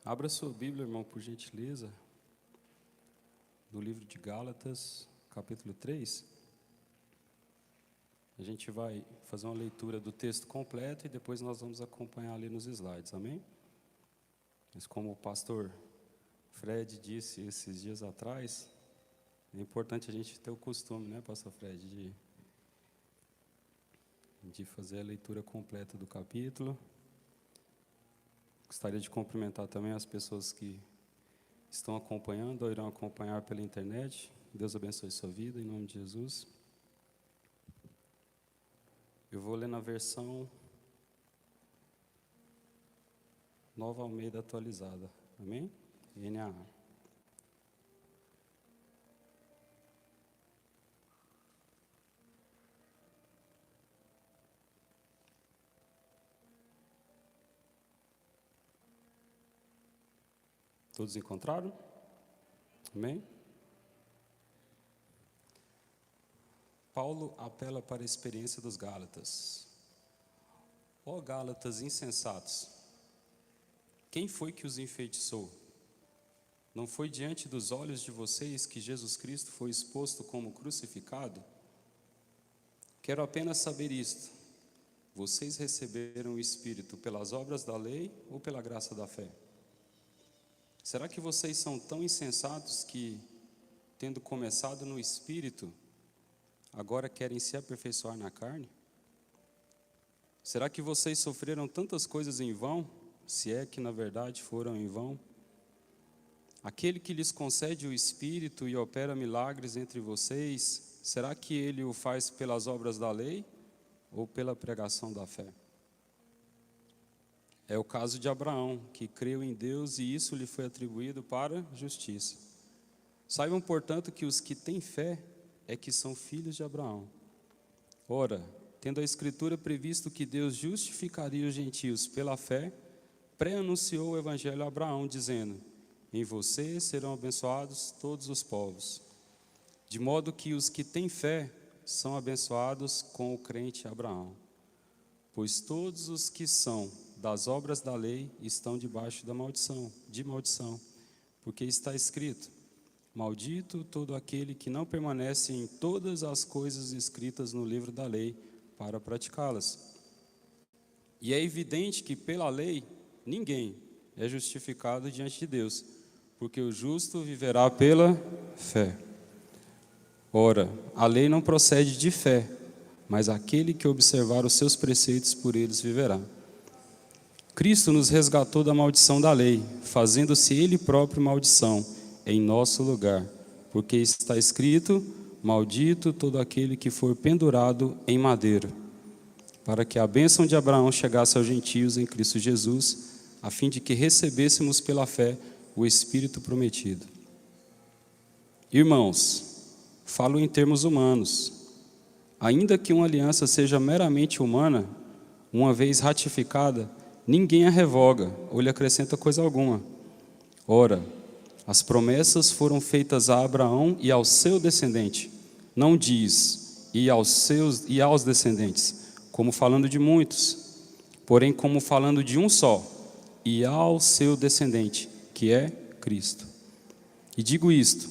Abra sua Bíblia, irmão, por gentileza, no livro de Gálatas, capítulo 3. A gente vai fazer uma leitura do texto completo e depois nós vamos acompanhar ali nos slides, amém? Mas como o pastor Fred disse esses dias atrás, é importante a gente ter o costume, né, pastor Fred, de fazer a leitura completa do capítulo. Gostaria de cumprimentar também as pessoas que estão acompanhando ou irão acompanhar pela internet. Deus abençoe sua vida, em nome de Jesus. Eu vou ler na versão Nova Almeida atualizada, amém? NAA. Todos encontraram? Amém? Paulo apela para a experiência dos Gálatas. Ó Gálatas insensatos, quem foi que os enfeitiçou? Não foi diante dos olhos de vocês que Jesus Cristo foi exposto como crucificado? Quero apenas saber isto: vocês receberam o Espírito pelas obras da lei ou pela graça da fé? Será que vocês são tão insensatos que, tendo começado no Espírito, agora querem se aperfeiçoar na carne? Será que vocês sofreram tantas coisas em vão, se é que na verdade foram em vão? Aquele que lhes concede o Espírito e opera milagres entre vocês, será que ele o faz pelas obras da lei ou pela pregação da fé? É o caso de Abraão, que creu em Deus e isso lhe foi atribuído para justiça. Saibam, portanto, que os que têm fé é que são filhos de Abraão. Ora, tendo a Escritura previsto que Deus justificaria os gentios pela fé, pré-anunciou o Evangelho a Abraão, dizendo: em você serão abençoados todos os povos. De modo que os que têm fé são abençoados com o crente Abraão. Pois todos os que são das obras da lei estão debaixo de maldição, porque está escrito: maldito todo aquele que não permanece em todas as coisas escritas no livro da lei para praticá-las. E é evidente que pela lei ninguém é justificado diante de Deus, porque o justo viverá pela fé. Ora, a lei não procede de fé, mas aquele que observar os seus preceitos por eles viverá. Cristo nos resgatou da maldição da lei, fazendo-se Ele próprio maldição em nosso lugar, porque está escrito: maldito todo aquele que for pendurado em madeira, para que a bênção de Abraão chegasse aos gentios em Cristo Jesus, a fim de que recebêssemos pela fé o Espírito prometido. Irmãos, falo em termos humanos. Ainda que uma aliança seja meramente humana, uma vez ratificada, ninguém a revoga ou lhe acrescenta coisa alguma. Ora, as promessas foram feitas a Abraão e ao seu descendente. Não diz e aos descendentes, como falando de muitos, porém como falando de um só, e ao seu descendente, que é Cristo. E digo isto: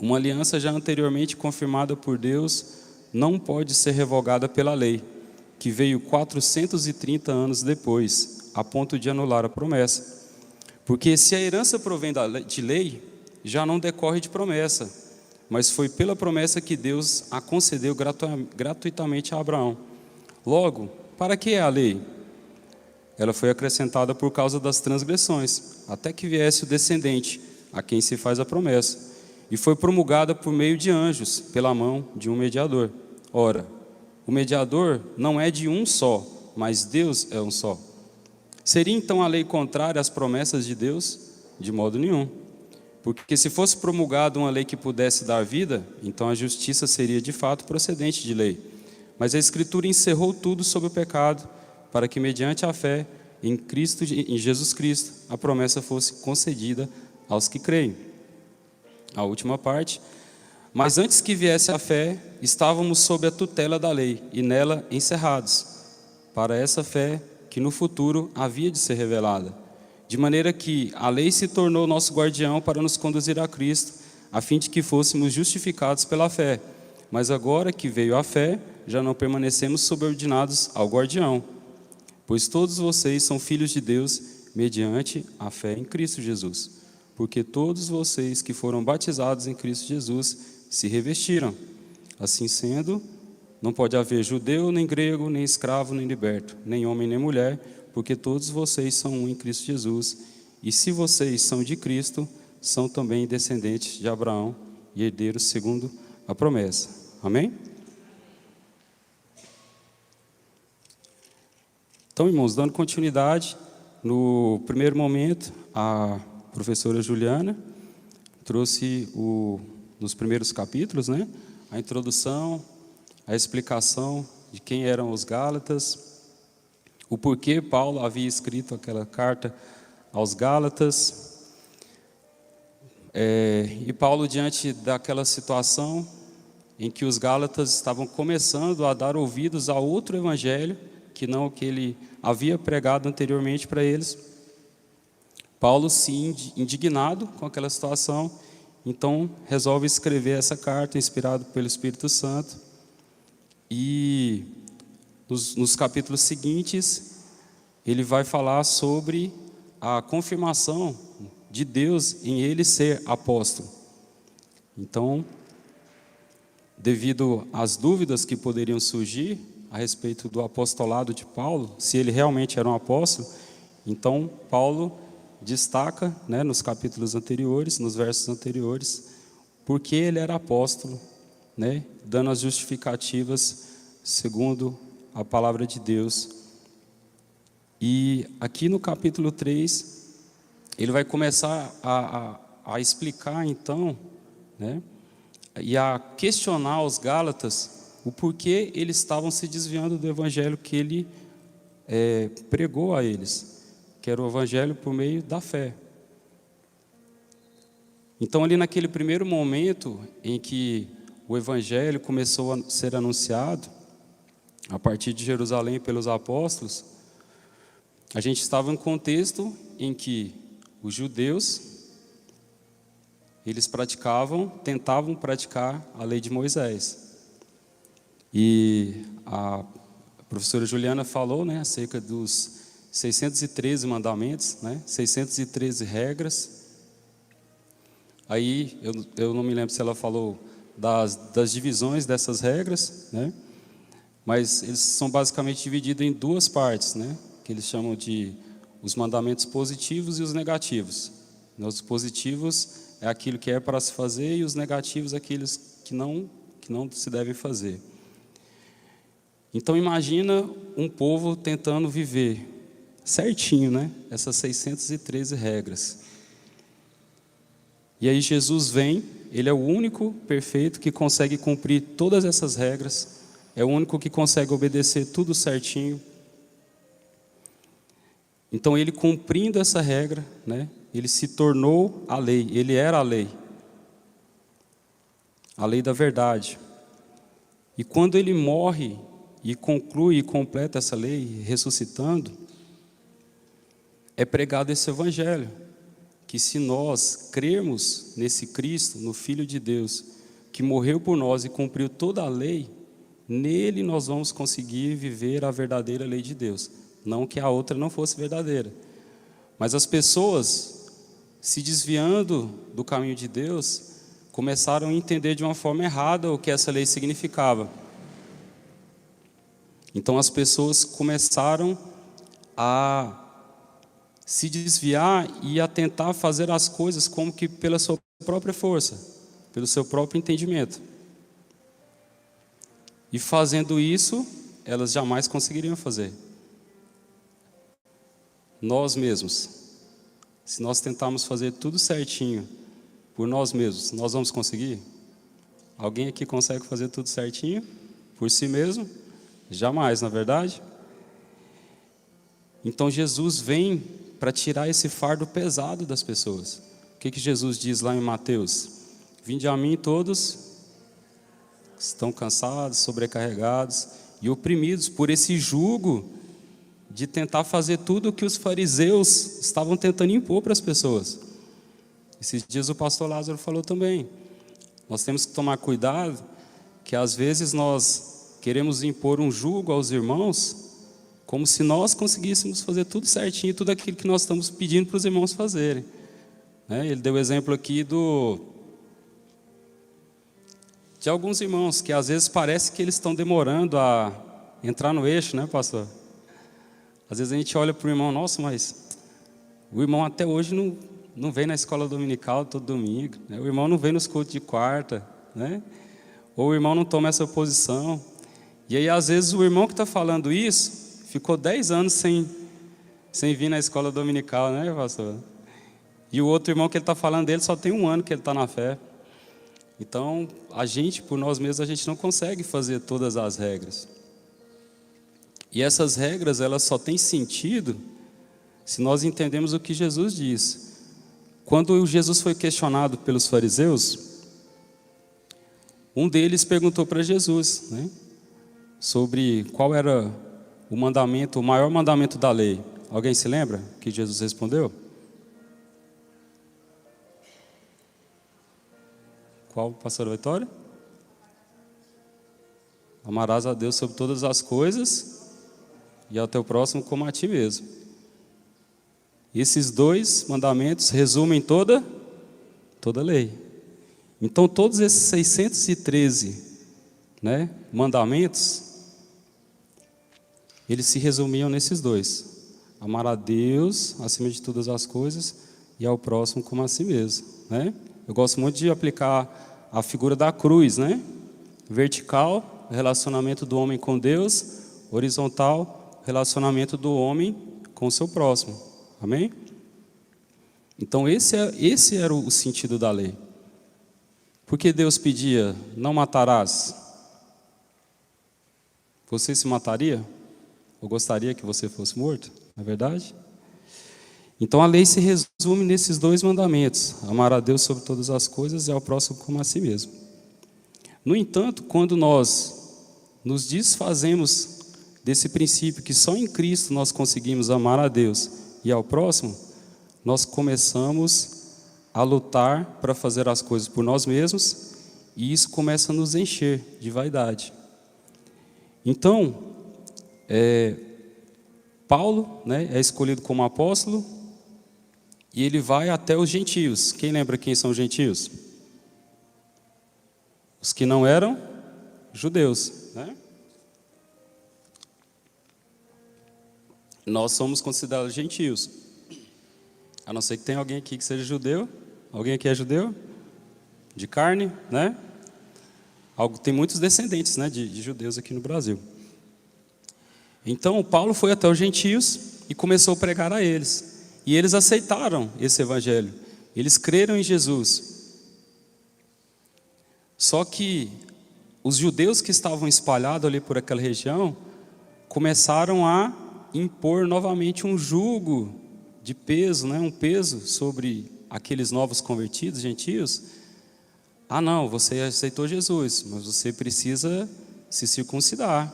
uma aliança já anteriormente confirmada por Deus não pode ser revogada pela lei, que veio 430 anos depois, a ponto de anular a promessa. Porque se a herança provém de lei, já não decorre de promessa, mas foi pela promessa que Deus a concedeu gratuitamente a Abraão. Logo, para que é a lei? Ela foi acrescentada por causa das transgressões, até que viesse o descendente, a quem se faz a promessa, e foi promulgada por meio de anjos, pela mão de um mediador. Ora, o mediador não é de um só, mas Deus é um só. Seria então a lei contrária às promessas de Deus? De modo nenhum. Porque se fosse promulgada uma lei que pudesse dar vida, então a justiça seria de fato procedente de lei. Mas a Escritura encerrou tudo sob o pecado, para que mediante a fé em Jesus Cristo, a promessa fosse concedida aos que creem. A última parte: mas antes que viesse a fé, estávamos sob a tutela da lei e nela encerrados, para essa fé que no futuro havia de ser revelada. de maneira que a lei se tornou nosso guardião para nos conduzir a Cristo, a fim de que fôssemos justificados pela fé. Mas agora que veio a fé, já não permanecemos subordinados ao guardião, pois todos vocês são filhos de Deus mediante a fé em Cristo Jesus. Porque todos vocês que foram batizados em Cristo Jesus se revestiram. Assim sendo, não pode haver judeu, nem grego, nem escravo, nem liberto, nem homem, nem mulher, porque todos vocês são um em Cristo Jesus. E se vocês são de Cristo, são também descendentes de Abraão e herdeiros segundo a promessa. Amém? Então, irmãos, dando continuidade, no primeiro momento, a professora Juliana trouxe nos primeiros capítulos, né, a introdução, a explicação de quem eram os Gálatas, o porquê Paulo havia escrito aquela carta aos Gálatas. E Paulo, diante daquela situação em que os Gálatas estavam começando a dar ouvidos a outro evangelho, que não o que ele havia pregado anteriormente para eles, Paulo, sim, indignado com aquela situação, então resolve escrever essa carta, inspirado pelo Espírito Santo. E nos capítulos seguintes, ele vai falar sobre a confirmação de Deus em ele ser apóstolo. Então, devido às dúvidas que poderiam surgir a respeito do apostolado de Paulo, se ele realmente era um apóstolo, então Paulo destaca, né, nos capítulos anteriores, nos versos anteriores, porque ele era apóstolo, né, dando as justificativas segundo a palavra de Deus. E aqui no capítulo 3, ele vai começar a explicar então, né, e a questionar os Gálatas o porquê eles estavam se desviando do evangelho que ele pregou a eles, que era o evangelho por meio da fé. Então, ali naquele primeiro momento em que o evangelho começou a ser anunciado, a partir de Jerusalém pelos apóstolos, a gente estava em um contexto em que os judeus, eles tentavam praticar a lei de Moisés. E a professora Juliana falou, né, acerca dos 613 mandamentos, né, 613 regras. Aí, eu não me lembro se ela falou das divisões dessas regras, né, mas eles são basicamente divididos em duas partes, né, que eles chamam de os mandamentos positivos e os negativos. Os positivos é aquilo que é para se fazer, e os negativos é aqueles que não se devem fazer. Então imagina um povo tentando viver certinho, né, essas 613 regras. E aí Jesus vem, ele é o único perfeito que consegue cumprir todas essas regras, é o único que consegue obedecer tudo certinho. Então ele, cumprindo essa regra, né, ele se tornou a lei, ele era a lei da verdade. E quando ele morre e conclui e completa essa lei, ressuscitando, é pregado esse evangelho, que se nós crermos nesse Cristo, no Filho de Deus, que morreu por nós e cumpriu toda a lei, nele nós vamos conseguir viver a verdadeira lei de Deus. Não que a outra não fosse verdadeira, mas as pessoas, se desviando do caminho de Deus, começaram a entender de uma forma errada o que essa lei significava. Então as pessoas começaram a se desviar e a tentar fazer as coisas como que pela sua própria força, pelo seu próprio entendimento. E fazendo isso, elas jamais conseguiriam fazer. Nós mesmos, se nós tentarmos fazer tudo certinho por nós mesmos, nós vamos conseguir? Alguém aqui consegue fazer tudo certinho por si mesmo? Jamais, na verdade? Então Jesus vem para tirar esse fardo pesado das pessoas. O que Jesus diz lá em Mateus? Vinde a mim todos que estão cansados, sobrecarregados e oprimidos por esse jugo de tentar fazer tudo o que os fariseus estavam tentando impor para as pessoas. Esses dias o pastor Lázaro falou também. Nós temos que tomar cuidado, que às vezes nós queremos impor um jugo aos irmãos, como se nós conseguíssemos fazer tudo certinho, tudo aquilo que nós estamos pedindo para os irmãos fazerem. Ele deu o exemplo aqui de alguns irmãos, que às vezes parece que eles estão demorando a entrar no eixo, né, pastor? Às vezes a gente olha para o irmão, nossa, mas o irmão até hoje não vem na escola dominical todo domingo, né? O irmão não vem nos cultos de quarta, né? Ou o irmão não toma essa posição. E aí às vezes o irmão que está falando isso, ficou 10 anos sem vir na escola dominical, né, pastor? E o outro irmão que ele está falando dele só tem 1 ano que ele está na fé. Então, a gente, por nós mesmos, a gente não consegue fazer todas as regras. E essas regras, elas só têm sentido se nós entendemos o que Jesus diz. Quando Jesus foi questionado pelos fariseus, um deles perguntou para Jesus, né, sobre qual era o mandamento, o maior mandamento da lei. Alguém se lembra que Jesus respondeu? Qual, pastor Vitória? Amarás a Deus sobre todas as coisas e ao teu próximo como a ti mesmo. Esses 2 mandamentos resumem toda a lei. Então, todos esses 613, né, mandamentos, eles se resumiam nesses 2. Amar a Deus acima de todas as coisas e ao próximo como a si mesmo, né? Eu gosto muito de aplicar a figura da cruz, né? Vertical, relacionamento do homem com Deus. Horizontal, relacionamento do homem com o seu próximo. Amém? Então esse era o sentido da lei. Porque Deus pedia, não matarás. Você se mataria? Ou gostaria que você fosse morto? Não é verdade? Então a lei se resume nesses 2 mandamentos: amar a Deus sobre todas as coisas e ao próximo como a si mesmo. No entanto, quando nós nos desfazemos desse princípio que só em Cristo nós conseguimos amar a Deus e ao próximo, nós começamos a lutar para fazer as coisas por nós mesmos, e isso começa a nos encher de vaidade. Então, Paulo, né, é escolhido como apóstolo, e ele vai até os gentios. Quem lembra quem são os gentios? Os que não eram judeus, né? Nós somos considerados gentios. A não ser que tenha alguém aqui que seja judeu. Alguém aqui é judeu? De carne, né? Tem muitos descendentes, né, de judeus aqui no Brasil. Então, Paulo foi até os gentios e começou a pregar a eles. E eles aceitaram esse evangelho. Eles creram em Jesus. Só que os judeus que estavam espalhados ali por aquela região começaram a impor novamente um jugo de peso, né, um peso sobre aqueles novos convertidos, gentios. Ah, não, você aceitou Jesus, mas você precisa se circuncidar.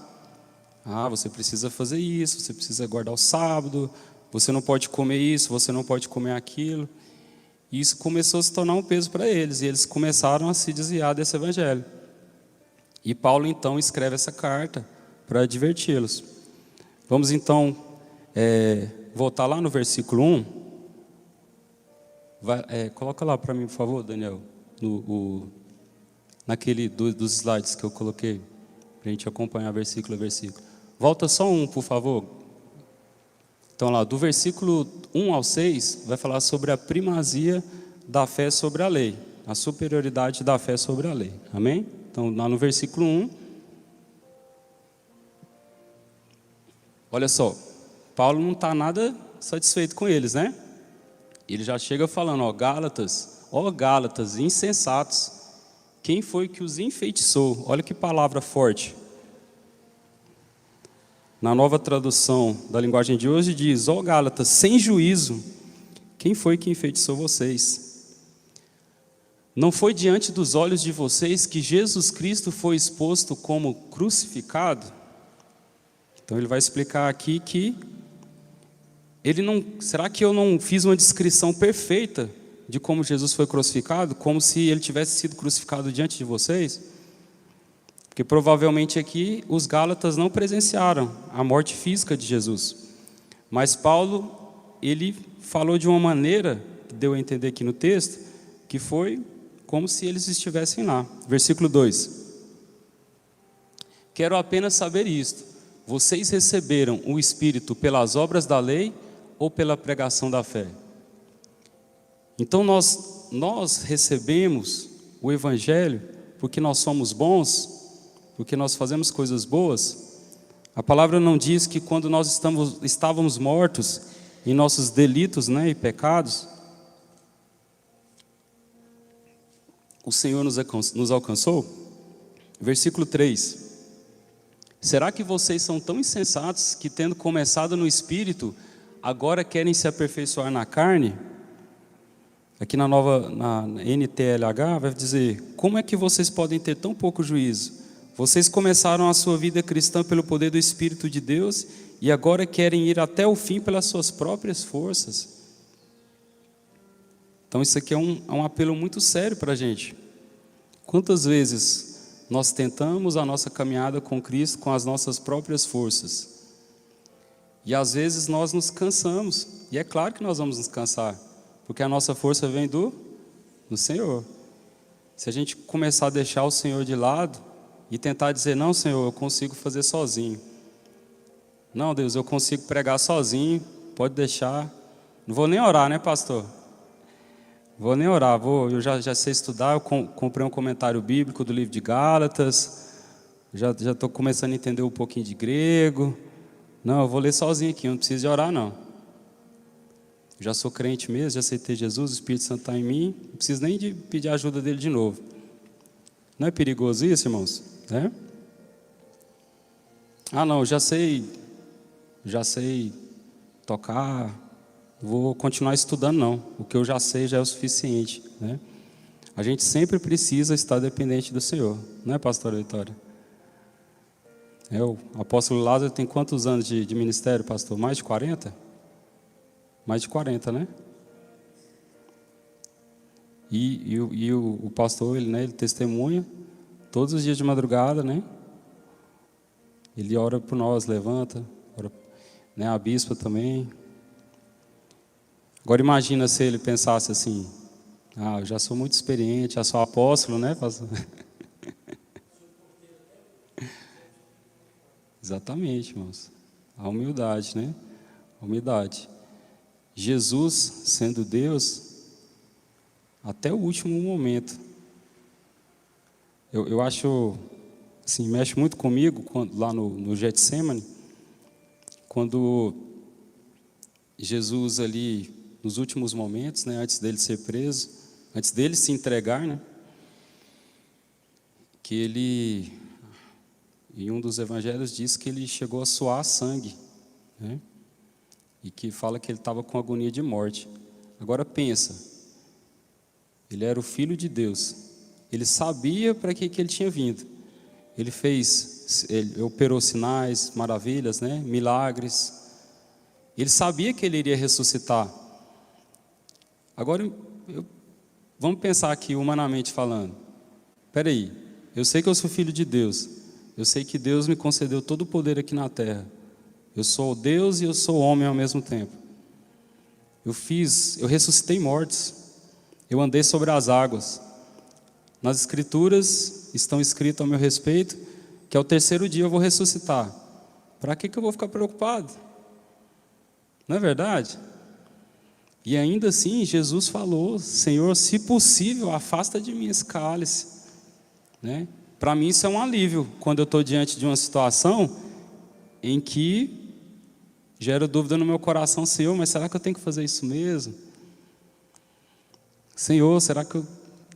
Ah, você precisa fazer isso, você precisa guardar o sábado, você não pode comer isso, você não pode comer aquilo. E isso começou a se tornar um peso para eles, e eles começaram a se desviar desse evangelho. E Paulo então escreve essa carta para adverti-los. Vamos então voltar lá no versículo 1. Coloca lá para mim, por favor, Daniel, naquele dos slides que eu coloquei, para a gente acompanhar versículo a versículo. Volta só um, por favor. Então lá, do versículo 1 ao 6, vai falar sobre a primazia da fé sobre a lei, a superioridade da fé sobre a lei. Amém? Então lá no versículo 1, olha só, Paulo não está nada satisfeito com eles, né? Ele já chega falando, ó Gálatas, insensatos, quem foi que os enfeitiçou? Olha que palavra forte. Na nova tradução da linguagem de hoje diz, ó Gálatas, sem juízo, quem foi que enfeitiçou vocês? Não foi diante dos olhos de vocês que Jesus Cristo foi exposto como crucificado? Então ele vai explicar aqui que Será que eu não fiz uma descrição perfeita de como Jesus foi crucificado, como se ele tivesse sido crucificado diante de vocês? Porque provavelmente aqui os gálatas não presenciaram a morte física de Jesus. Mas Paulo, ele falou de uma maneira, que deu a entender aqui no texto, que foi como se eles estivessem lá. Versículo 2. Quero apenas saber isto: vocês receberam o Espírito pelas obras da lei ou pela pregação da fé? Então nós recebemos o Evangelho porque nós somos bons, porque nós fazemos coisas boas. A palavra não diz que quando nós estávamos mortos em nossos delitos, né, e pecados, o Senhor nos alcançou? Versículo 3. Será que vocês são tão insensatos que, tendo começado no Espírito, agora querem se aperfeiçoar na carne? Aqui na NTLH vai dizer: como é que vocês podem ter tão pouco juízo? Vocês começaram a sua vida cristã pelo poder do Espírito de Deus e agora querem ir até o fim pelas suas próprias forças. Então isso aqui é um apelo muito sério para a gente. Quantas vezes nós tentamos a nossa caminhada com Cristo com as nossas próprias forças? E às vezes nós nos cansamos, e é claro que nós vamos nos cansar, porque a nossa força vem do Senhor. Se a gente começar a deixar o Senhor de lado e tentar dizer: não, Senhor, eu consigo fazer sozinho. Não, Deus, eu consigo pregar sozinho, pode deixar. Não vou nem orar, né, pastor? Vou nem orar, eu já sei estudar, eu comprei um comentário bíblico do livro de Gálatas, já estou começando a entender um pouquinho de grego. Não, eu vou ler sozinho aqui, eu não preciso de orar, não. Já sou crente mesmo, já aceitei Jesus, o Espírito Santo está em mim, não preciso nem de pedir a ajuda dele de novo. Não é perigoso isso, irmãos? É? Ah, não, já sei tocar, vou continuar estudando, não. O que eu já sei já é o suficiente, né? A gente sempre precisa estar dependente do Senhor, não é, pastora Vitória? O apóstolo Lázaro tem quantos anos de ministério, pastor? Mais de 40? Mais de 40, né? E o pastor, ele testemunha todos os dias de madrugada, né? Ele ora por nós, levanta, ora, né? A bispa também. Agora imagina se ele pensasse assim: ah, eu já sou muito experiente, já sou apóstolo, né, pastor? Exatamente, irmãos. A humildade, né? A humildade. Jesus, sendo Deus, até o último momento. Eu acho, assim, mexe muito comigo, lá no Getsemane, quando Jesus ali, nos últimos momentos, né, antes dele ser preso, antes dele se entregar, né, que ele, em um dos evangelhos, diz que ele chegou a suar sangue, né, e que fala que ele estava com agonia de morte. Agora pensa, ele era o Filho de Deus, ele sabia para que ele tinha vindo, ele operou sinais, maravilhas, né, milagres, ele sabia que ele iria ressuscitar. Agora, vamos pensar aqui, humanamente falando. Espera aí, eu sei que eu sou filho de Deus, eu sei que Deus me concedeu todo o poder aqui na terra, eu sou Deus e eu sou homem ao mesmo tempo. Eu ressuscitei mortos, eu andei sobre as águas. Nas Escrituras estão escritos ao meu respeito que ao terceiro dia eu vou ressuscitar. Para que eu vou ficar preocupado? Não é verdade? E ainda assim Jesus falou: Senhor, se possível, afasta de mim esse cálice, né? Para mim isso é um alívio, quando eu estou diante de uma situação em que gera dúvida no meu coração: Senhor, mas será que eu tenho que fazer isso mesmo? Senhor, será que eu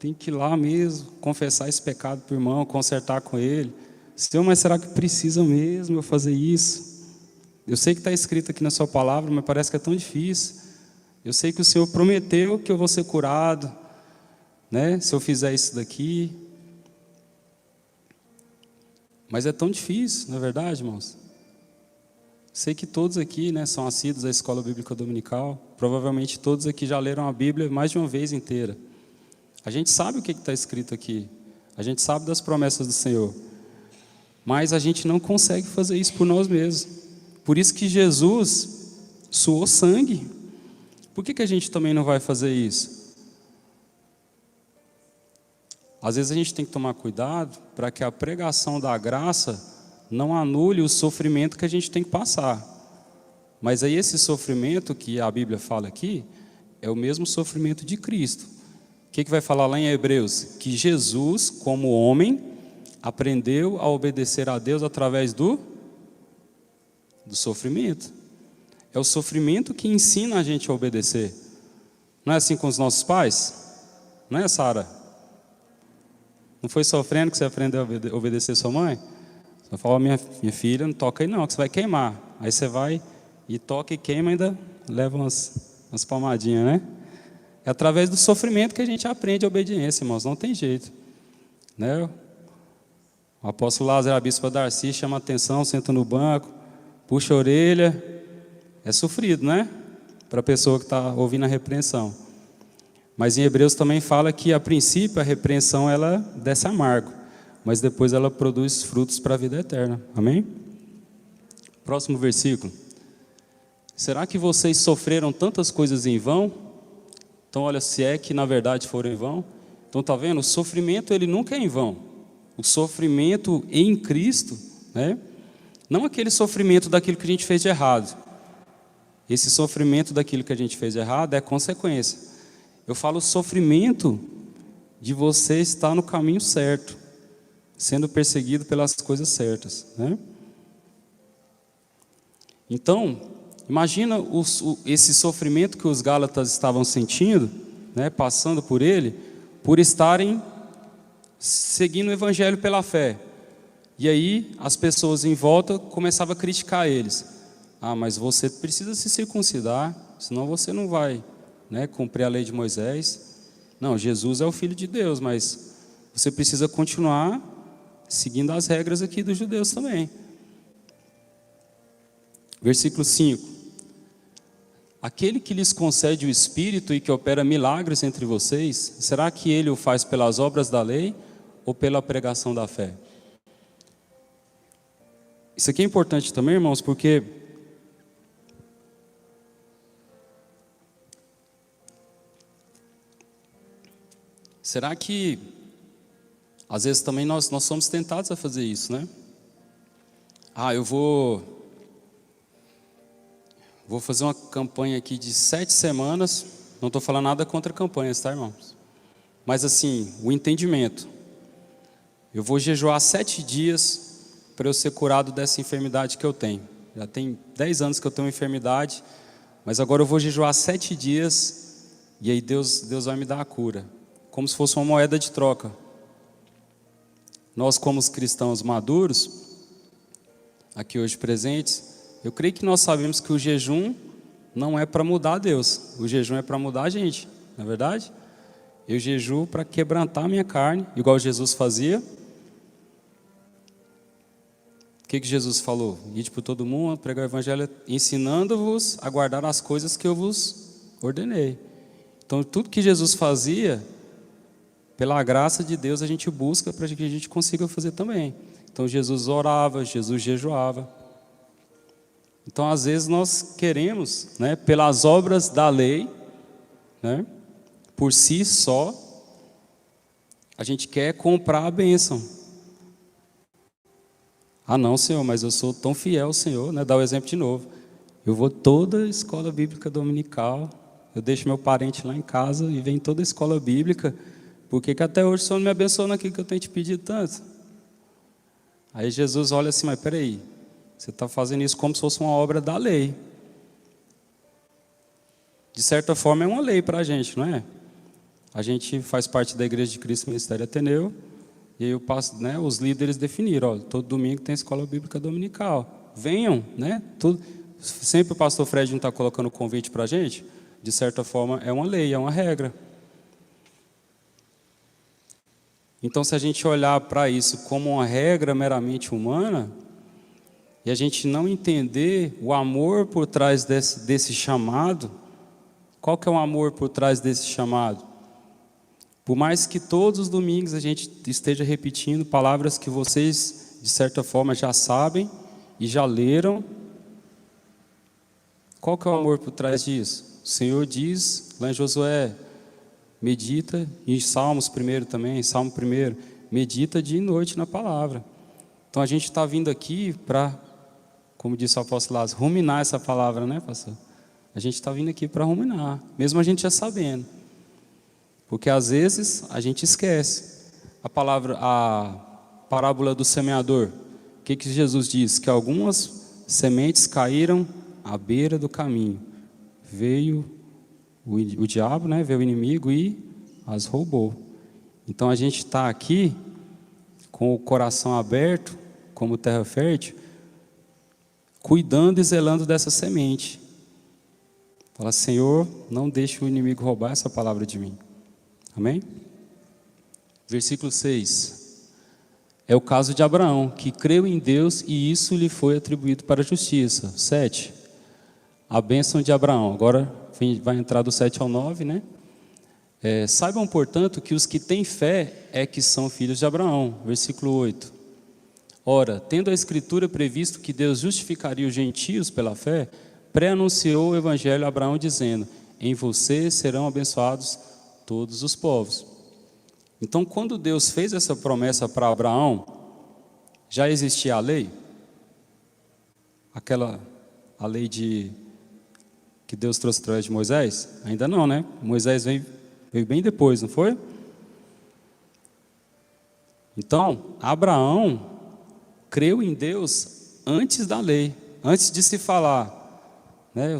tenho que ir lá mesmo, confessar esse pecado para o irmão, consertar com ele? Senhor, mas será que precisa mesmo eu fazer isso? Eu sei que está escrito aqui na sua palavra, mas parece que é tão difícil. Eu sei que o Senhor prometeu que eu vou ser curado, né, se eu fizer isso daqui. Mas é tão difícil, não é verdade, irmãos? Sei que todos aqui, né, são assíduos à escola bíblica dominical. Provavelmente todos aqui já leram a Bíblia mais de uma vez inteira. A gente sabe o que está escrito aqui. A gente sabe das promessas do Senhor. Mas a gente não consegue fazer isso por nós mesmos. Por isso que Jesus suou sangue. Por que a gente também não vai fazer isso? Às vezes a gente tem que tomar cuidado para que a pregação da graça não anule o sofrimento que a gente tem que passar. Mas aí esse sofrimento que a Bíblia fala aqui é o mesmo sofrimento de Cristo. O que vai falar lá em Hebreus? Que Jesus, como homem, aprendeu a obedecer a Deus através do sofrimento. É o sofrimento que ensina a gente a obedecer. Não é assim com os nossos pais? Não é, Sara? Não foi sofrendo que você aprendeu a obedecer sua mãe? Você fala, minha filha, não toca aí não, que você vai queimar. Aí você vai e toca e queima, ainda leva umas palmadinhas, né? É através do sofrimento que a gente aprende a obediência, irmãos, não tem jeito. Né? O apóstolo Lázaro, a bispa Darcy, chama a atenção, senta no banco, puxa a orelha. É sofrido, né? Para a pessoa que está ouvindo a repreensão. Mas em Hebreus também fala que, a princípio, a repreensão ela desce amargo, mas depois ela produz frutos para a vida eterna. Amém? Próximo versículo. Será que vocês sofreram tantas coisas em vão? Então, olha, se é que na verdade foram em vão. Então, está vendo? O sofrimento, ele nunca é em vão. O sofrimento em Cristo, né? Não aquele sofrimento daquilo que a gente fez de errado. Esse sofrimento daquilo que a gente fez de errado é consequência. Eu falo sofrimento de você estar no caminho certo, sendo perseguido pelas coisas certas, né? Então, imagina esse sofrimento que os gálatas estavam sentindo, né, passando por ele, por estarem seguindo o evangelho pela fé. E aí as pessoas em volta começavam a criticar eles. Ah, mas você precisa se circuncidar, senão você não vai, né, cumprir a lei de Moisés. Não, Jesus é o Filho de Deus, mas você precisa continuar seguindo as regras aqui dos judeus também. Versículo 5. Aquele que lhes concede o Espírito e que opera milagres entre vocês, será que ele o faz pelas obras da lei ou pela pregação da fé? Isso aqui é importante também, irmãos, porque será que às vezes também nós somos tentados a fazer isso, né? Ah, eu vou fazer uma campanha aqui de 7 semanas. Não estou falando nada contra campanhas, tá, irmãos? Mas assim, o entendimento. Eu vou jejuar 7 dias para eu ser curado dessa enfermidade que eu tenho. Já tem 10 anos que eu tenho uma enfermidade, mas agora eu vou jejuar 7 dias e aí Deus vai me dar a cura. Como se fosse uma moeda de troca. Nós, como os cristãos maduros, aqui hoje presentes, eu creio que nós sabemos que o jejum não é para mudar Deus. O jejum é para mudar a gente, não é verdade? Eu jejuo para quebrantar a minha carne, igual Jesus fazia. O que Jesus falou? Ide por todo mundo, pregar o evangelho, ensinando-vos a guardar as coisas que eu vos ordenei. Então, tudo que Jesus fazia, pela graça de Deus, a gente busca para que a gente consiga fazer também. Então, Jesus orava, Jesus jejuava. Então, às vezes, nós queremos, né, pelas obras da lei, né, por si só, a gente quer comprar a bênção. Ah, não, Senhor, mas eu sou tão fiel ao Senhor, né? Dá o exemplo de novo. Eu vou toda a escola bíblica dominical, eu deixo meu parente lá em casa e venho toda a escola bíblica. Por que até hoje o Senhor não me abençoou naquilo que eu tenho te pedido tanto? Aí Jesus olha assim, mas peraí, você está fazendo isso como se fosse uma obra da lei. De certa forma é uma lei para a gente, não é? A gente faz parte da Igreja de Cristo Ministério Ateneu, e aí os líderes definiram, ó, todo domingo tem escola bíblica dominical. Venham, né? Sempre o pastor Fred não está colocando convite para a gente. De certa forma é uma lei, é uma regra. Então, se a gente olhar para isso como uma regra meramente humana, e a gente não entender o amor por trás desse chamado, qual que é o amor por trás desse chamado? Por mais que todos os domingos a gente esteja repetindo palavras que vocês, de certa forma, já sabem e já leram, qual que é o amor por trás disso? O Senhor diz lá em Josué, medita, e em Salmos primeiro também, Salmo primeiro, medita dia e noite na palavra. Então a gente está vindo aqui para, como disse o apóstolo Lázaro, ruminar essa palavra, né, pastor? A gente está vindo aqui para ruminar, mesmo a gente já sabendo. Porque às vezes a gente esquece. A parábola do semeador. O que Jesus diz? Que algumas sementes caíram à beira do caminho. Veio o diabo, né? Veio o inimigo e as roubou. Então a gente está aqui com o coração aberto, como terra fértil, cuidando e zelando dessa semente. Fala, Senhor, não deixe o inimigo roubar essa palavra de mim. Amém? Versículo 6. É o caso de Abraão, que creu em Deus e isso lhe foi atribuído para a justiça. 7. A bênção de Abraão. Agora vai entrar do 7 ao 9, né? Saibam, portanto, que os que têm fé é que são filhos de Abraão. Versículo 8. Ora, tendo a Escritura previsto que Deus justificaria os gentios pela fé, pré-anunciou o Evangelho a Abraão, dizendo, em você serão abençoados todos os povos. Então, quando Deus fez essa promessa para Abraão, já existia a lei? A lei que Deus trouxe através de Moisés? Ainda não, né? Moisés veio bem depois, não foi? Então, Abraão creu em Deus antes da lei, antes de se falar, né?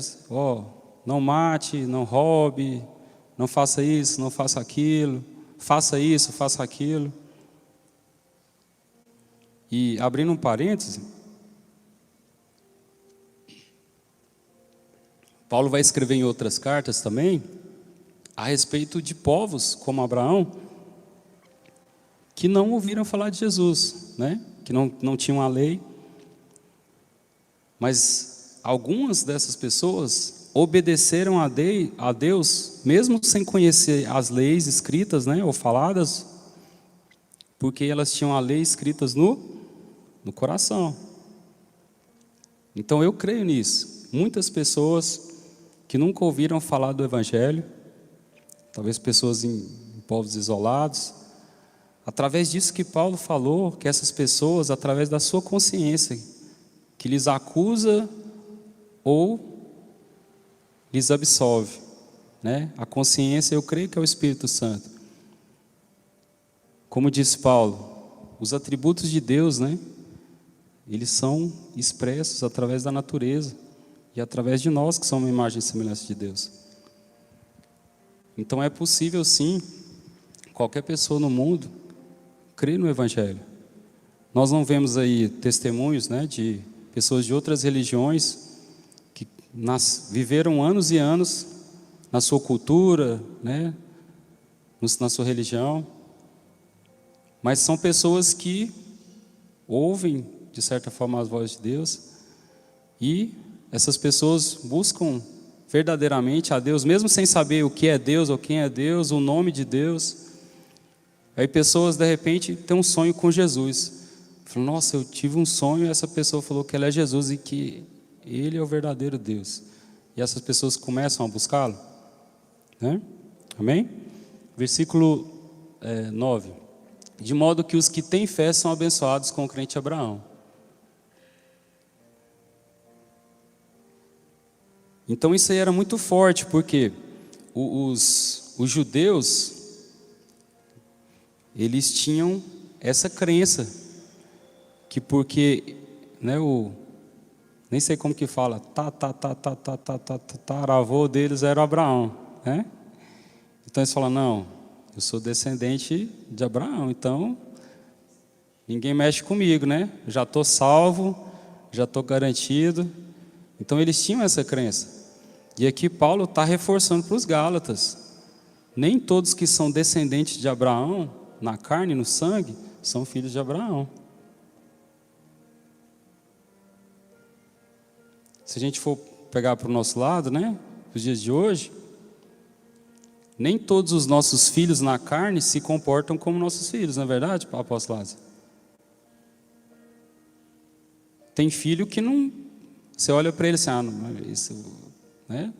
Não mate, não roube, não faça isso, não faça aquilo, faça isso, faça aquilo. E abrindo um parêntese, Paulo vai escrever em outras cartas também a respeito de povos como Abraão, que não ouviram falar de Jesus, né? Que não tinham a lei. Mas algumas dessas pessoas obedeceram a Deus, mesmo sem conhecer as leis escritas, né, ou faladas, porque elas tinham a lei escritas no coração. Então eu creio nisso. Muitas pessoas que nunca ouviram falar do Evangelho, talvez pessoas em povos isolados, através disso que Paulo falou, que essas pessoas, através da sua consciência, que lhes acusa ou lhes absolve, né? A consciência, eu creio que é o Espírito Santo. Como disse Paulo, os atributos de Deus, né? Eles são expressos através da natureza e através de nós que somos uma imagem e semelhança de Deus. Então é possível sim, qualquer pessoa no mundo crer no Evangelho. Nós não vemos aí testemunhos, né, de pessoas de outras religiões que viveram anos e anos na sua cultura, né, na sua religião, mas são pessoas que ouvem, de certa forma, as vozes de Deus, e essas pessoas buscam verdadeiramente a Deus, mesmo sem saber o que é Deus ou quem é Deus, o nome de Deus. Aí pessoas, de repente, têm um sonho com Jesus. Falam, nossa, eu tive um sonho e essa pessoa falou que ele é Jesus e que Ele é o verdadeiro Deus. E essas pessoas começam a buscá-lo, né? Amém? Versículo 9. De modo que os que têm fé são abençoados com o crente Abraão. Então isso aí era muito forte, porque os judeus, eles tinham essa crença, que porque, né, nem sei como que fala, avô deles era Abraão, né? Então eles falam, não, eu sou descendente de Abraão, então ninguém mexe comigo, né? Já estou salvo, já estou garantido. Então eles tinham essa crença. E aqui Paulo está reforçando para os Gálatas. Nem todos que são descendentes de Abraão, na carne e no sangue, são filhos de Abraão. se a gente for pegar para o nosso lado, né, os dias de hoje, nem todos os nossos filhos na carne se comportam como nossos filhos, não é verdade, apóstolo Lázaro? Tem filho que não, você olha para ele assim, não, isso, né?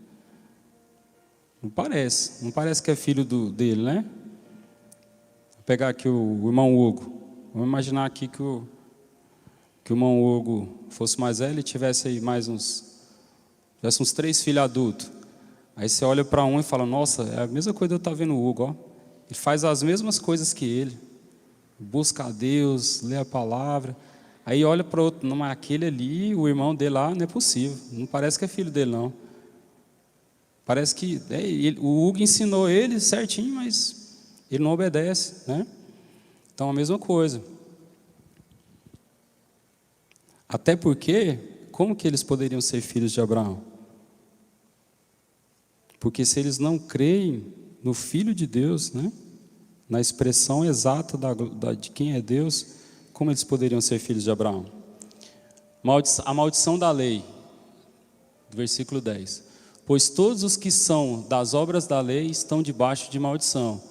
Não parece que é filho dele, né? Vou pegar aqui o irmão Hugo. Vamos imaginar aqui que o irmão Hugo fosse mais velho e tivesse aí tivesse uns 3 filhos adultos. Aí você olha para um e fala, nossa, é a mesma coisa que eu estou vendo o Hugo, ó. Ele faz as mesmas coisas que ele. Busca a Deus, lê a palavra. Aí olha para o outro, não, mas aquele ali, o irmão dele lá, não é possível. Não parece que é filho dele, não. Parece que o Hugo ensinou ele certinho, mas ele não obedece, né? Então, a mesma coisa. Até porque, como que eles poderiam ser filhos de Abraão? Porque se eles não creem no Filho de Deus, né? Na expressão exata de quem é Deus, como eles poderiam ser filhos de Abraão? A maldição da lei, do versículo 10. Pois todos os que são das obras da lei estão debaixo de maldição,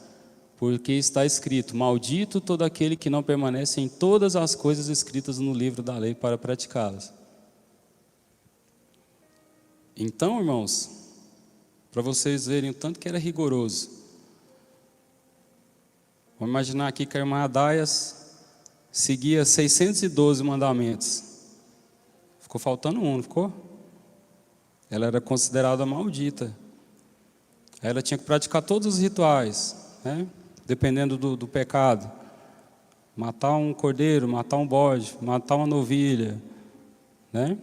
porque está escrito, maldito todo aquele que não permanece em todas as coisas escritas no livro da lei para praticá-las. Então, irmãos, para vocês verem o tanto que era rigoroso, vamos imaginar aqui que a irmã Adaias seguia 612 mandamentos. Ficou faltando um, não ficou? Ela era considerada maldita. Ela tinha que praticar todos os rituais, né? Dependendo do pecado. Matar um cordeiro, matar um bode, matar uma novilha, né?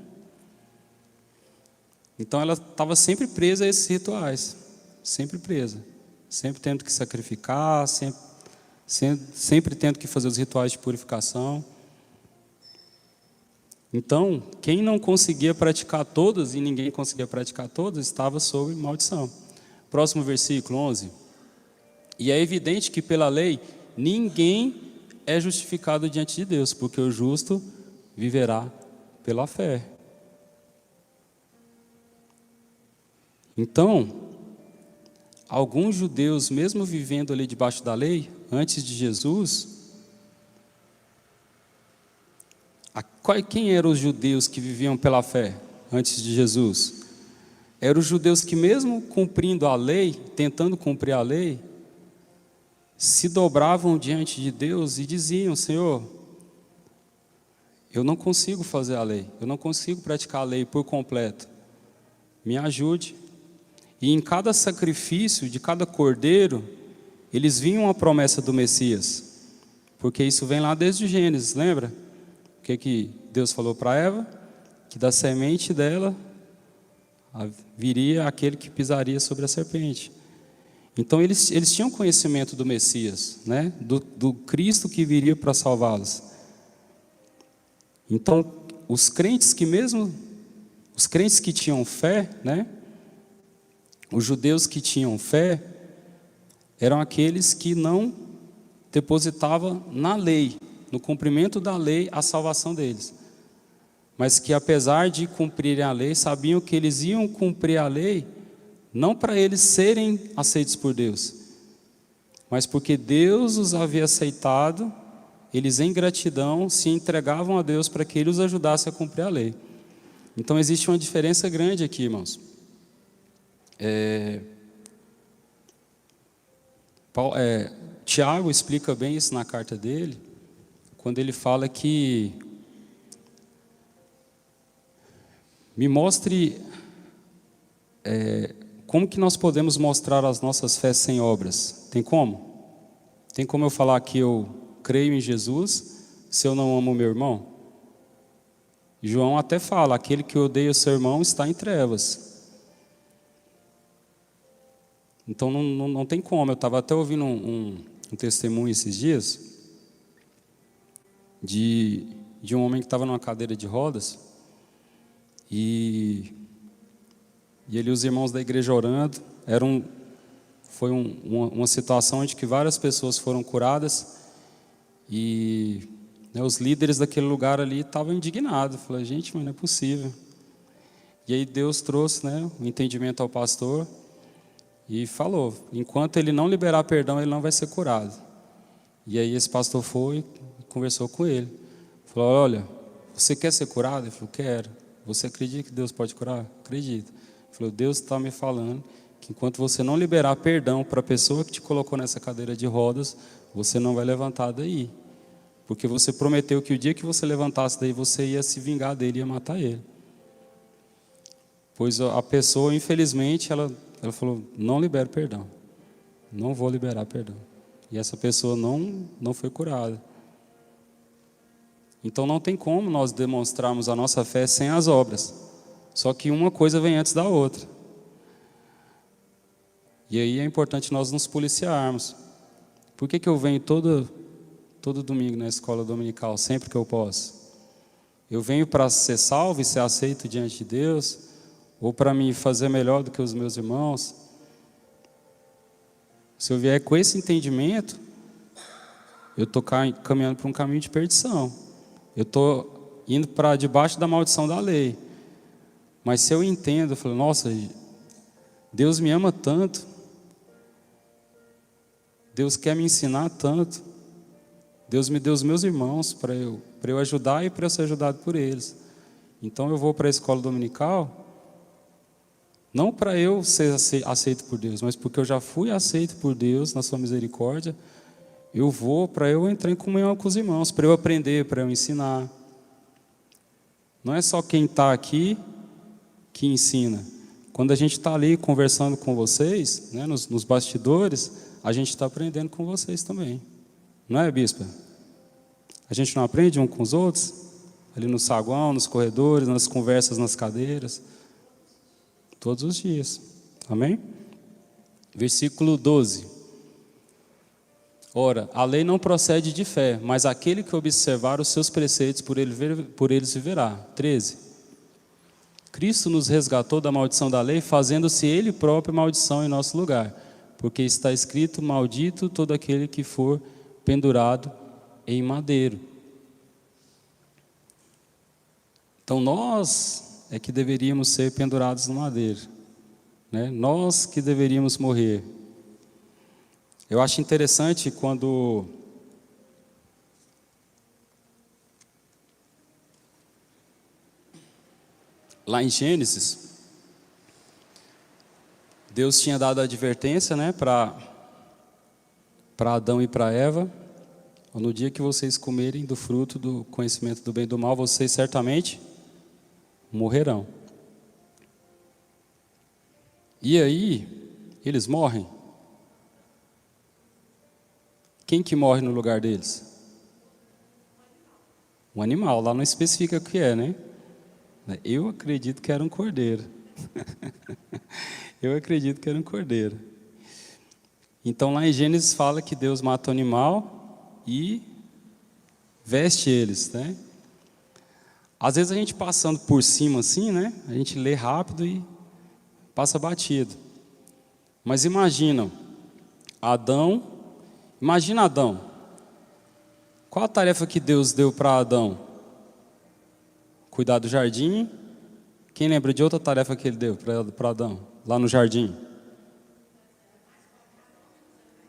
Então ela estava sempre presa a esses rituais. Sempre presa. Sempre tendo que sacrificar, sempre tendo que fazer os rituais de purificação. Então, quem não conseguia praticar todas, e ninguém conseguia praticar todas, estava sob maldição. Próximo versículo, 11. E é evidente que pela lei, ninguém é justificado diante de Deus, porque o justo viverá pela fé. Então, alguns judeus, mesmo vivendo ali debaixo da lei, antes de Jesus, quem eram os judeus que viviam pela fé antes de Jesus? Eram os judeus que mesmo cumprindo a lei, tentando cumprir a lei, se dobravam diante de Deus e diziam, Senhor, eu não consigo fazer a lei, eu não consigo praticar a lei por completo, me ajude. E em cada sacrifício de cada cordeiro, eles viam a promessa do Messias, porque isso vem lá desde o Gênesis, lembra? O que Deus falou para Eva? Que da semente dela viria aquele que pisaria sobre a serpente. Então eles tinham conhecimento do Messias, né? do Cristo que viria para salvá-los. Então os crentes que tinham fé, né? Os judeus que tinham fé eram aqueles que não depositavam na lei, no cumprimento da lei, a salvação deles. Mas que apesar de cumprirem a lei, sabiam que eles iam cumprir a lei, não para eles serem aceitos por Deus, mas porque Deus os havia aceitado, eles em gratidão se entregavam a Deus para que Ele os ajudasse a cumprir a lei. Então existe uma diferença grande aqui, irmãos. Tiago explica bem isso na carta dele, quando ele fala que me mostre como que nós podemos mostrar as nossas fés sem obras. Tem como? Tem como eu falar que eu creio em Jesus se eu não amo o meu irmão? João até fala, aquele que odeia o seu irmão está em trevas. Então não tem como. Eu estava até ouvindo um testemunho esses dias de um homem que estava numa cadeira de rodas e ele e os irmãos da igreja orando. Foi uma situação onde que várias pessoas foram curadas e os líderes daquele lugar ali estavam indignados. Falaram, gente, mas não é possível. E aí Deus trouxe, né, o entendimento ao pastor e falou, enquanto ele não liberar perdão, ele não vai ser curado. E aí esse pastor foi e conversou com ele. Falou, olha, você quer ser curado? Ele falou, quero. Você acredita que Deus pode curar? Acredito. Ele falou, Deus está me falando que enquanto você não liberar perdão para a pessoa que te colocou nessa cadeira de rodas, você não vai levantar daí. Porque você prometeu que o dia que você levantasse daí, você ia se vingar dele, ia matar ele. Pois a pessoa, infelizmente, ela falou, não libero perdão. Não vou liberar perdão. E essa pessoa não foi curada. Então não tem como nós demonstrarmos a nossa fé sem as obras. Só que uma coisa vem antes da outra. E aí é importante nós nos policiarmos. Por que eu venho todo domingo na escola dominical, sempre que eu posso? Eu venho para ser salvo e ser aceito diante de Deus? Ou para me fazer melhor do que os meus irmãos? Se eu vier com esse entendimento, eu estou caminhando para um caminho de perdição. Eu estou indo para debaixo da maldição da lei. Mas se eu entendo, eu falo, nossa, Deus me ama tanto. Deus quer me ensinar tanto. Deus me deu os meus irmãos para eu ajudar e para eu ser ajudado por eles. Então eu vou para a escola dominical, não para eu ser aceito por Deus, mas porque eu já fui aceito por Deus na sua misericórdia. Eu vou para eu entrar em comunhão com os irmãos, para eu aprender, para eu ensinar. Não é só quem está aqui que ensina. Quando a gente está ali conversando com vocês, né, nos bastidores, a gente está aprendendo com vocês também. Não é, bispa? A gente não aprende um com os outros? Ali no saguão, nos corredores, nas conversas, nas cadeiras. Todos os dias. Amém? Versículo 12. Ora, a lei não procede de fé, mas aquele que observar os seus preceitos, por eles viverá. 13. Cristo nos resgatou da maldição da lei, fazendo-se Ele próprio maldição em nosso lugar. Porque está escrito, maldito todo aquele que for pendurado em madeiro. Então nós é que deveríamos ser pendurados no madeiro, né? Nós que deveríamos morrer. Eu acho interessante quando lá em Gênesis, Deus tinha dado a advertência, né, para Adão e para Eva: no dia que vocês comerem do fruto do conhecimento do bem e do mal, vocês certamente morrerão. E aí, eles morrem. Quem que morre no lugar deles? Um animal, lá não especifica o que é, né? Eu acredito que era um cordeiro. Eu acredito que era um cordeiro. Então lá em Gênesis fala que Deus mata o animal e veste eles, né? Às vezes a gente passando por cima assim, né? A gente lê rápido e passa batido. Mas imagina Adão. Qual a tarefa que Deus deu para Adão? Cuidar do jardim. Quem lembra de outra tarefa que ele deu para Adão, lá no jardim?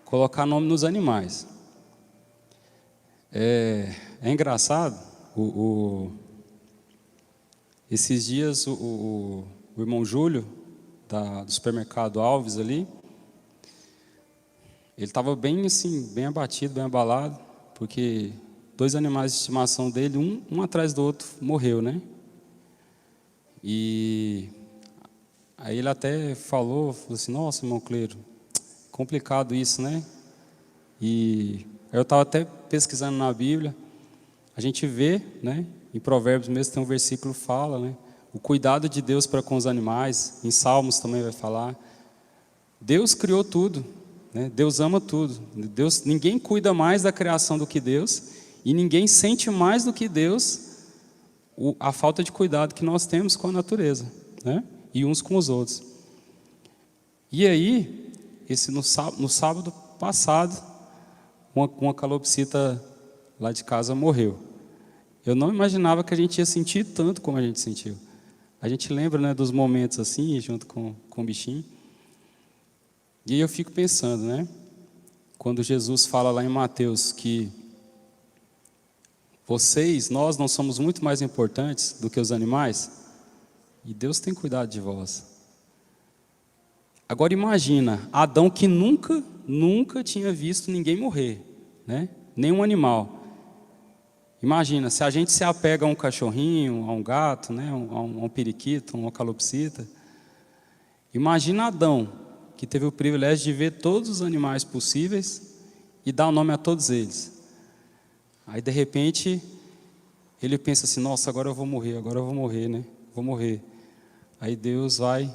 Colocar nome nos animais. É engraçado, esses dias o irmão Júlio, do supermercado Alves ali, ele estava bem assim, bem abatido, bem abalado, porque 2 animais de estimação dele, um atrás do outro, morreu, né? E aí ele até falou assim, nossa, irmão Cleiro, complicado isso, né? E eu estava até pesquisando na Bíblia, a gente vê, né? Em Provérbios mesmo tem um versículo que fala, né? O cuidado de Deus para com os animais, em Salmos também vai falar. Deus criou tudo, né? Deus ama tudo. Ninguém cuida mais da criação do que Deus, e ninguém sente mais do que Deus a falta de cuidado que nós temos com a natureza, né? E uns com os outros. E aí, no sábado passado, uma calopsita lá de casa morreu. Eu não imaginava que a gente ia sentir tanto como a gente sentiu. A gente lembra, né, dos momentos assim, junto com o bichinho. E aí eu fico pensando, né? Quando Jesus fala lá em Mateus que nós não somos muito mais importantes do que os animais, e Deus tem cuidado de vós. Agora imagina, Adão que nunca tinha visto ninguém morrer, né? Nenhum animal. Imagina, se a gente se apega a um cachorrinho, a um gato, né? a um periquito, a uma calopsita. Imagina Adão, que teve o privilégio de ver todos os animais possíveis e dar o nome a todos eles. Aí, de repente, ele pensa assim, nossa, agora eu vou morrer, né? Vou morrer. Aí Deus vai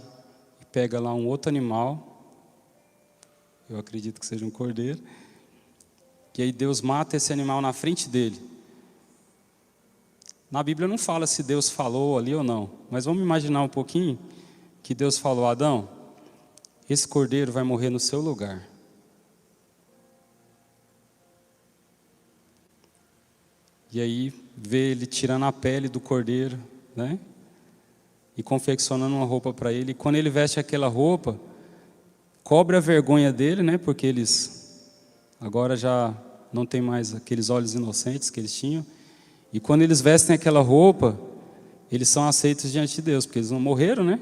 e pega lá um outro animal, eu acredito que seja um cordeiro, e aí Deus mata esse animal na frente dele. Na Bíblia não fala se Deus falou ali ou não, mas vamos imaginar um pouquinho que Deus falou, Adão, esse cordeiro vai morrer no seu lugar. E aí vê ele tirando a pele do cordeiro, né? E confeccionando uma roupa para ele. E quando ele veste aquela roupa, cobre a vergonha dele, né? Porque eles agora já não tem mais aqueles olhos inocentes que eles tinham. E quando eles vestem aquela roupa, eles são aceitos diante de Deus, porque eles não morreram, né?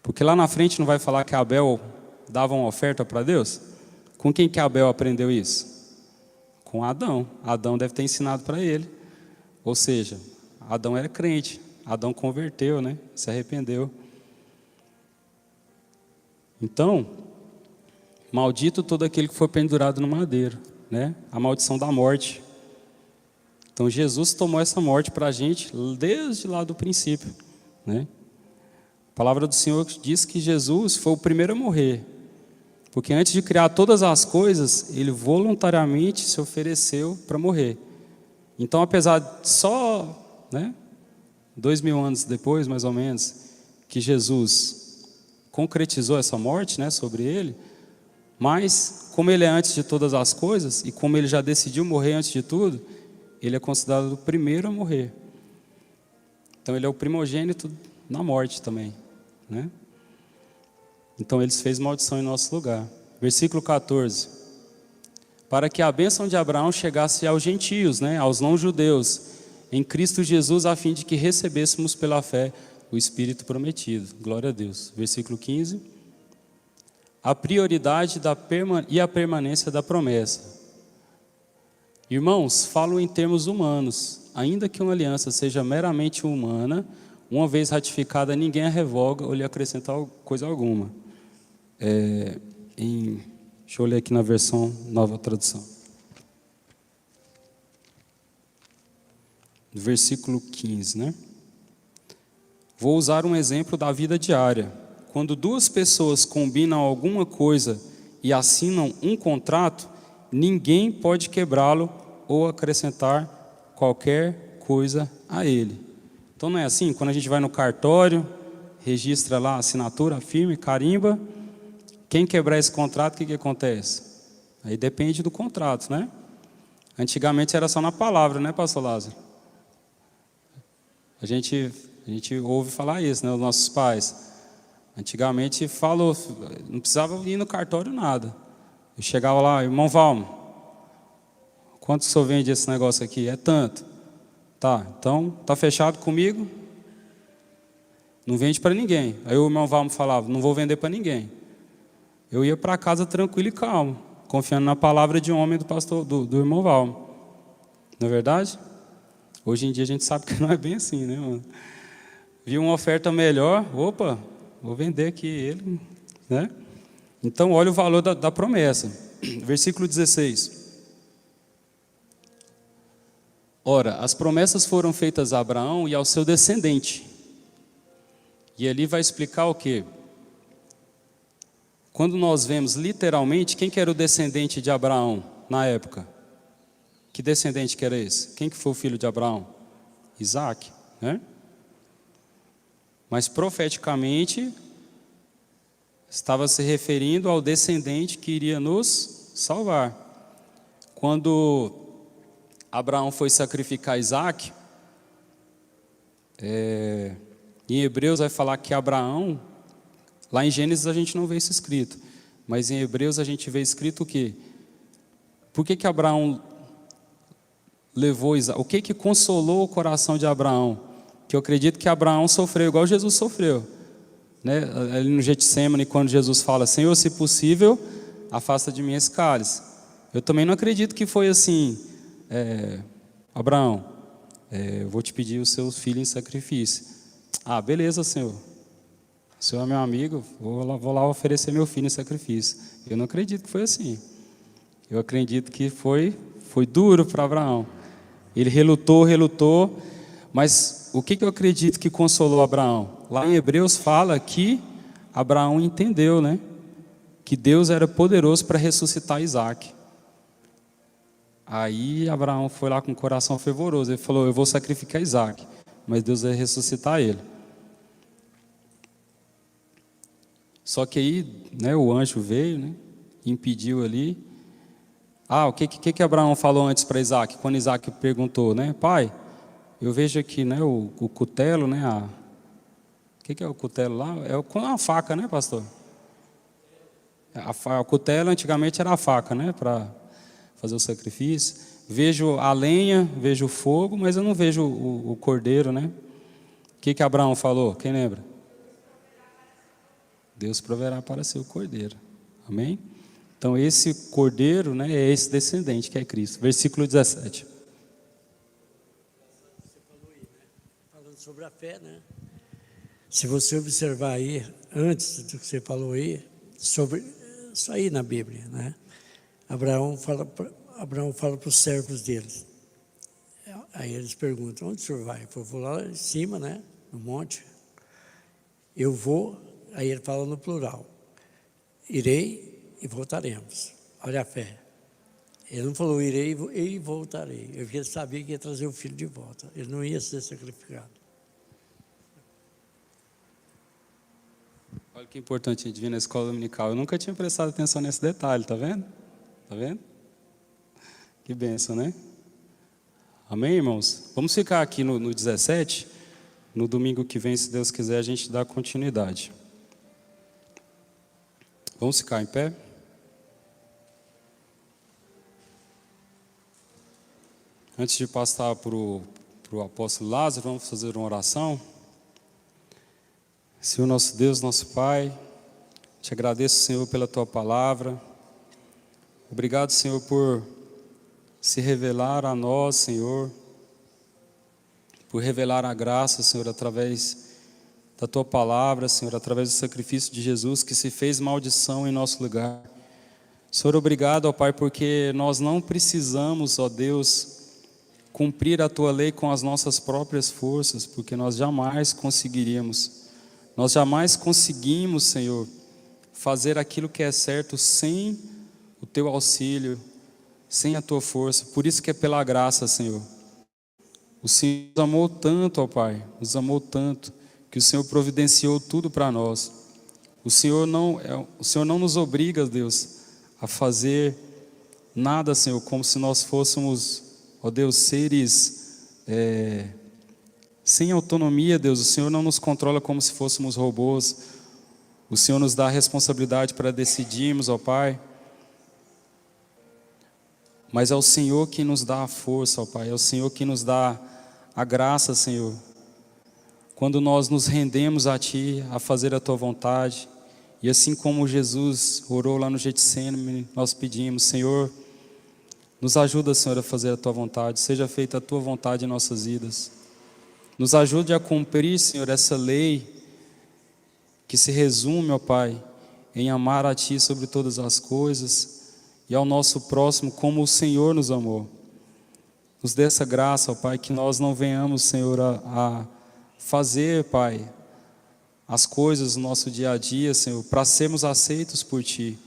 Porque lá na frente não vai falar que Abel dava uma oferta para Deus? Com quem que Abel aprendeu isso? Com Adão. Adão deve ter ensinado para ele. Ou seja, Adão era crente. Adão converteu, né? Se arrependeu. Então, maldito todo aquele que for pendurado no madeiro, né? A maldição da morte. Então Jesus tomou essa morte para a gente desde lá do princípio, né? A palavra do Senhor diz que Jesus foi o primeiro a morrer, porque antes de criar todas as coisas, Ele voluntariamente se ofereceu para morrer. Então, apesar de só, né, 2000 anos depois, mais ou menos, que Jesus concretizou essa morte, né, sobre Ele, mas, como Ele é antes de todas as coisas, e como Ele já decidiu morrer antes de tudo, Ele é considerado o primeiro a morrer. Então, Ele é o primogênito na morte também, né? Então, Ele fez maldição em nosso lugar. Versículo 14. Para que a bênção de Abraão chegasse aos gentios, né, aos não-judeus, em Cristo Jesus, a fim de que recebêssemos pela fé o Espírito prometido. Glória a Deus. Versículo 15. A prioridade e a permanência da promessa. Irmãos, falo em termos humanos. Ainda que uma aliança seja meramente humana, uma vez ratificada, ninguém a revoga ou lhe acrescenta coisa alguma. Deixa eu ler aqui na versão Nova Tradução. Versículo 15, né? Vou usar um exemplo da vida diária. Quando duas pessoas combinam alguma coisa e assinam um contrato, ninguém pode quebrá-lo ou acrescentar qualquer coisa a ele. Então não é assim? Quando a gente vai no cartório, registra lá a assinatura firme, carimba, quem quebrar esse contrato, o que acontece? Aí depende do contrato, né? Antigamente era só na palavra, né, pastor Lázaro? A gente ouve falar isso, né, os nossos pais. Antigamente falou, não precisava ir no cartório nada. Eu chegava lá, irmão Valmo, quanto que o senhor vende esse negócio aqui? É tanto. Tá, então tá fechado comigo? Não vende para ninguém. Aí o irmão Valmo falava, não vou vender para ninguém. Eu ia para casa tranquilo e calmo, confiando na palavra de homem do pastor, do irmão Valmo. Não é verdade? Hoje em dia a gente sabe que não é bem assim, né, mano? Viu uma oferta melhor, opa, vou vender aqui ele, né? Então, olha o valor da promessa. Versículo 16. Ora, as promessas foram feitas a Abraão e ao seu descendente. E ali vai explicar o quê? Quando nós vemos literalmente, quem que era o descendente de Abraão na época? Que descendente que era esse? Quem que foi o filho de Abraão? Isaac, né? Mas profeticamente estava se referindo ao descendente que iria nos salvar. Quando Abraão foi sacrificar Isaac, Em Hebreus vai falar que Abraão, lá em Gênesis a gente não vê isso escrito, mas em Hebreus a gente vê escrito o quê? Por que Abraão levou Isaac? O que consolou o coração de Abraão? Que eu acredito que Abraão sofreu igual Jesus sofreu, né? Ali no Getsemane, quando Jesus fala: Senhor, se possível, afasta de mim esse cálice. Eu também não acredito que foi assim: Abraão, eu vou te pedir o seu filho em sacrifício. Ah, beleza, Senhor. O Senhor é meu amigo, vou lá oferecer meu filho em sacrifício. Eu não acredito que foi assim. Eu acredito que foi duro para Abraão. Ele relutou, mas o que eu acredito que consolou Abraão? Lá em Hebreus fala que Abraão entendeu, né? Que Deus era poderoso para ressuscitar Isaac. Aí Abraão foi lá com o coração fervoroso. Ele falou: eu vou sacrificar Isaac, mas Deus vai ressuscitar ele. Só que aí, né, o anjo veio, né, impediu ali. O que Abraão falou antes para Isaac? Quando Isaac perguntou, né? Pai, eu vejo aqui, né, o cutelo, né? O que é o cutelo lá? É uma faca, né, pastor? O cutelo antigamente era a faca, né? Para fazer o sacrifício. Vejo a lenha, vejo o fogo, mas eu não vejo o cordeiro, né? O que Abraão falou? Quem lembra? Deus proverá para si o cordeiro. Amém? Então esse cordeiro, né, é esse descendente que é Cristo. Versículo 17. Você falou aí, né? Falando sobre a fé, né? Se você observar aí, antes do que você falou aí, sobre isso aí na Bíblia, né? Abraão fala para os servos deles. Aí eles perguntam: onde o senhor vai? Eu vou lá em cima, né? No monte. Eu vou, aí ele fala no plural: irei e voltaremos. Olha a fé. Ele não falou irei e voltarei. Ele sabia que ia trazer o filho de volta. Ele não ia ser sacrificado. Olha que importante a gente vir na escola dominical. Eu nunca tinha prestado atenção nesse detalhe, tá vendo? Tá vendo? Que bênção, né? Amém, irmãos? Vamos ficar aqui no 17. No domingo que vem, se Deus quiser, a gente dá continuidade. Vamos ficar em pé? Antes de passar para o apóstolo Lázaro, vamos fazer uma oração. Senhor nosso Deus, nosso Pai, te agradeço, Senhor, pela Tua palavra. Obrigado, Senhor, por se revelar a nós, Senhor, por revelar a graça, Senhor, através da Tua palavra, Senhor, através do sacrifício de Jesus, que se fez maldição em nosso lugar. Senhor, obrigado, ó Pai, porque nós não precisamos, ó Deus, cumprir a Tua lei com as nossas próprias forças, porque nós jamais conseguiríamos. Nós jamais conseguimos, Senhor, fazer aquilo que é certo sem o Teu auxílio, sem a Tua força. Por isso que é pela graça, Senhor. O Senhor nos amou tanto, ó Pai, nos amou tanto, que o Senhor providenciou tudo para nós. O Senhor não nos obriga, Deus, a fazer nada, Senhor, como se nós fôssemos, ó Deus, seres sem autonomia, Deus. O Senhor não nos controla como se fôssemos robôs. O Senhor nos dá a responsabilidade para decidirmos, ó Pai. Mas é o Senhor que nos dá a força, ó Pai. É o Senhor que nos dá a graça, Senhor. Quando nós nos rendemos a Ti, a fazer a Tua vontade. E assim como Jesus orou lá no Getsemane, nós pedimos: Senhor, nos ajuda, Senhor, a fazer a Tua vontade. Seja feita a Tua vontade em nossas vidas. Nos ajude a cumprir, Senhor, essa lei que se resume, ó Pai, em amar a Ti sobre todas as coisas e ao nosso próximo como o Senhor nos amou. Nos dê essa graça, ó Pai, que nós não venhamos, Senhor, a fazer, Pai, as coisas no nosso dia a dia, Senhor, para sermos aceitos por Ti.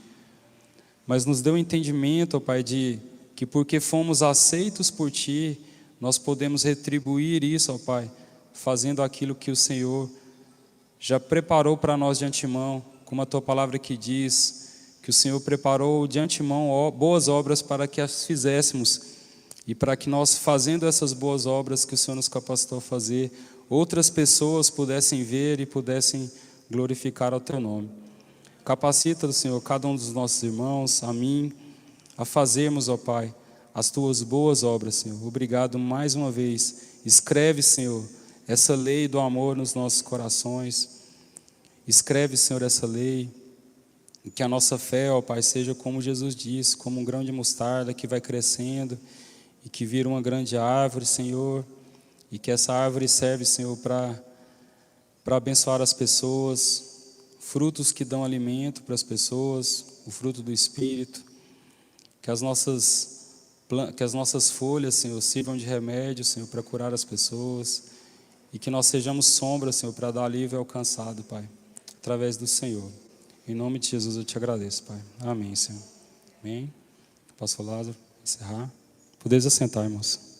Mas nos dê o entendimento, ó Pai, de que porque fomos aceitos por Ti, nós podemos retribuir isso, ó Pai, fazendo aquilo que o Senhor já preparou para nós de antemão, como a Tua palavra que diz, que o Senhor preparou de antemão boas obras para que as fizéssemos, e para que nós, fazendo essas boas obras que o Senhor nos capacitou a fazer, outras pessoas pudessem ver e pudessem glorificar o Teu nome. Capacita, Senhor, cada um dos nossos irmãos, a mim, a fazermos, ó Pai, as Tuas boas obras, Senhor. Obrigado mais uma vez. Escreve, Senhor, essa lei do amor nos nossos corações. Escreve, Senhor, essa lei, que a nossa fé, ó Pai, seja como Jesus disse, como um grão de mostarda que vai crescendo e que vira uma grande árvore, Senhor, e que essa árvore serve, Senhor, para abençoar as pessoas, frutos que dão alimento para as pessoas, o fruto do Espírito, que as nossas folhas, Senhor, sirvam de remédio, Senhor, para curar as pessoas, e que nós sejamos sombra, Senhor, para dar alívio ao cansado, Pai, através do Senhor. Em nome de Jesus eu te agradeço, Pai. Amém, Senhor. Amém. Pastor Lázaro, encerrar. Podeis assentar, irmãos.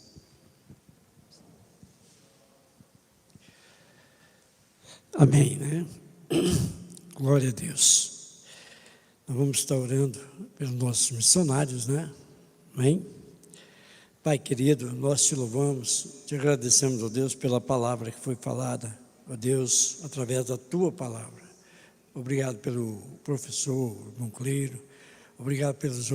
Amém, né? Glória a Deus. Nós vamos estar orando pelos nossos missionários, né? Amém? Pai querido, nós te louvamos, te agradecemos, ó Deus, pela palavra que foi falada, ó Deus, através da tua palavra. Obrigado pelo professor, irmão Cleiro, obrigado pelos ouvintes.